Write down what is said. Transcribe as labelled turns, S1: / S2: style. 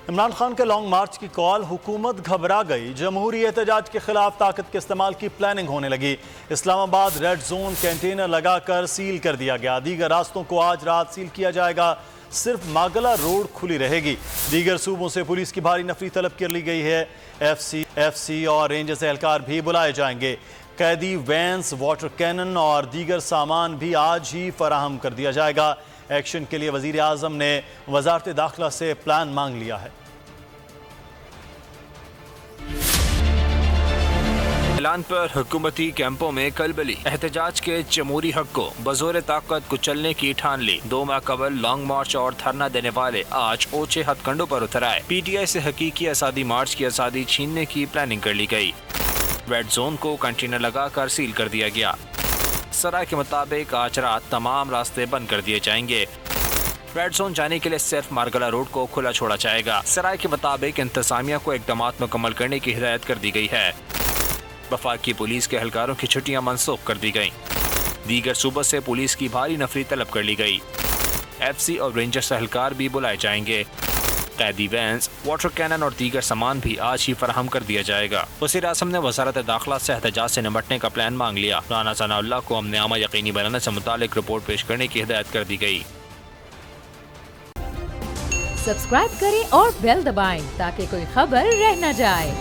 S1: عمران خان کے long march کی کال، حکومت گھبرا گئی، جمہوری احتجاج کے خلاف طاقت کے استعمال کی پلاننگ ہونے لگی۔ اسلام آباد ریڈ زون کنٹینر لگا کر سیل کر دیا گیا، دیگر راستوں کو آج رات سیل کیا جائے گا، صرف ماگلا روڈ کھلی رہے گی۔ دیگر صوبوں سے پولیس کی بھاری نفری طلب کر لی گئی ہے، ایف سی اور رینجرز اہلکار بھی بلائے جائیں گے۔ قیدی وینس، واٹر کینن اور دیگر سامان بھی آج ہی فراہم کر دیا جائے گا۔ ایکشن کے لیے وزیر اعظم نے وزارت داخلہ سے پلان مانگ لیا ہے۔
S2: اعلان پر حکومتی کیمپوں میں کلبلی، احتجاج کے جمہوری حق کو بزور طاقت کچلنے کی ٹھان لی۔ 2 ماہ قبل لانگ مارچ اور دھرنا دینے والے آج اونچے ہتھ کنڈوں پر اتر آئے۔ پی ٹی آئی سے حقیقی آزادی مارچ کی آزادی چھیننے کی پلاننگ کر لی گئی۔ ریڈ زون کو کنٹینر لگا کر سیل کر دیا گیا۔ سرائے کے مطابق آج رات تمام راستے بند کر دیے جائیں گے۔ ریڈ زون جانے کے لیے صرف مارگلا روڈ کو کھلا چھوڑا جائے گا۔ سرائے کے مطابق انتظامیہ کو اقدامات مکمل کرنے کی ہدایت کر دی گئی ہے۔ وفاقی پولیس کے اہلکاروں کی چھٹیاں منسوخ کر دی گئیں۔ دیگر صوبوں سے پولیس کی بھاری نفری طلب کر لی گئی۔ ایف سی اور رینجرز اہلکار بھی بلائے جائیں گے۔ قیدی وینس، واٹر کینن اور دیگر سامان بھی آج ہی فراہم کر دیا جائے گا۔ وزیر اعظم نے وزارت داخلہ سے احتجاج سے نمٹنے کا پلان مانگ لیا۔ رانا ثناء اللہ کو امن عامہ یقینی بنانے سے متعلق رپورٹ پیش کرنے کی ہدایت کر دی گئی۔
S3: سبسکرائب کریں اور بیل دبائیں تاکہ کوئی خبر رہ نہ جائے۔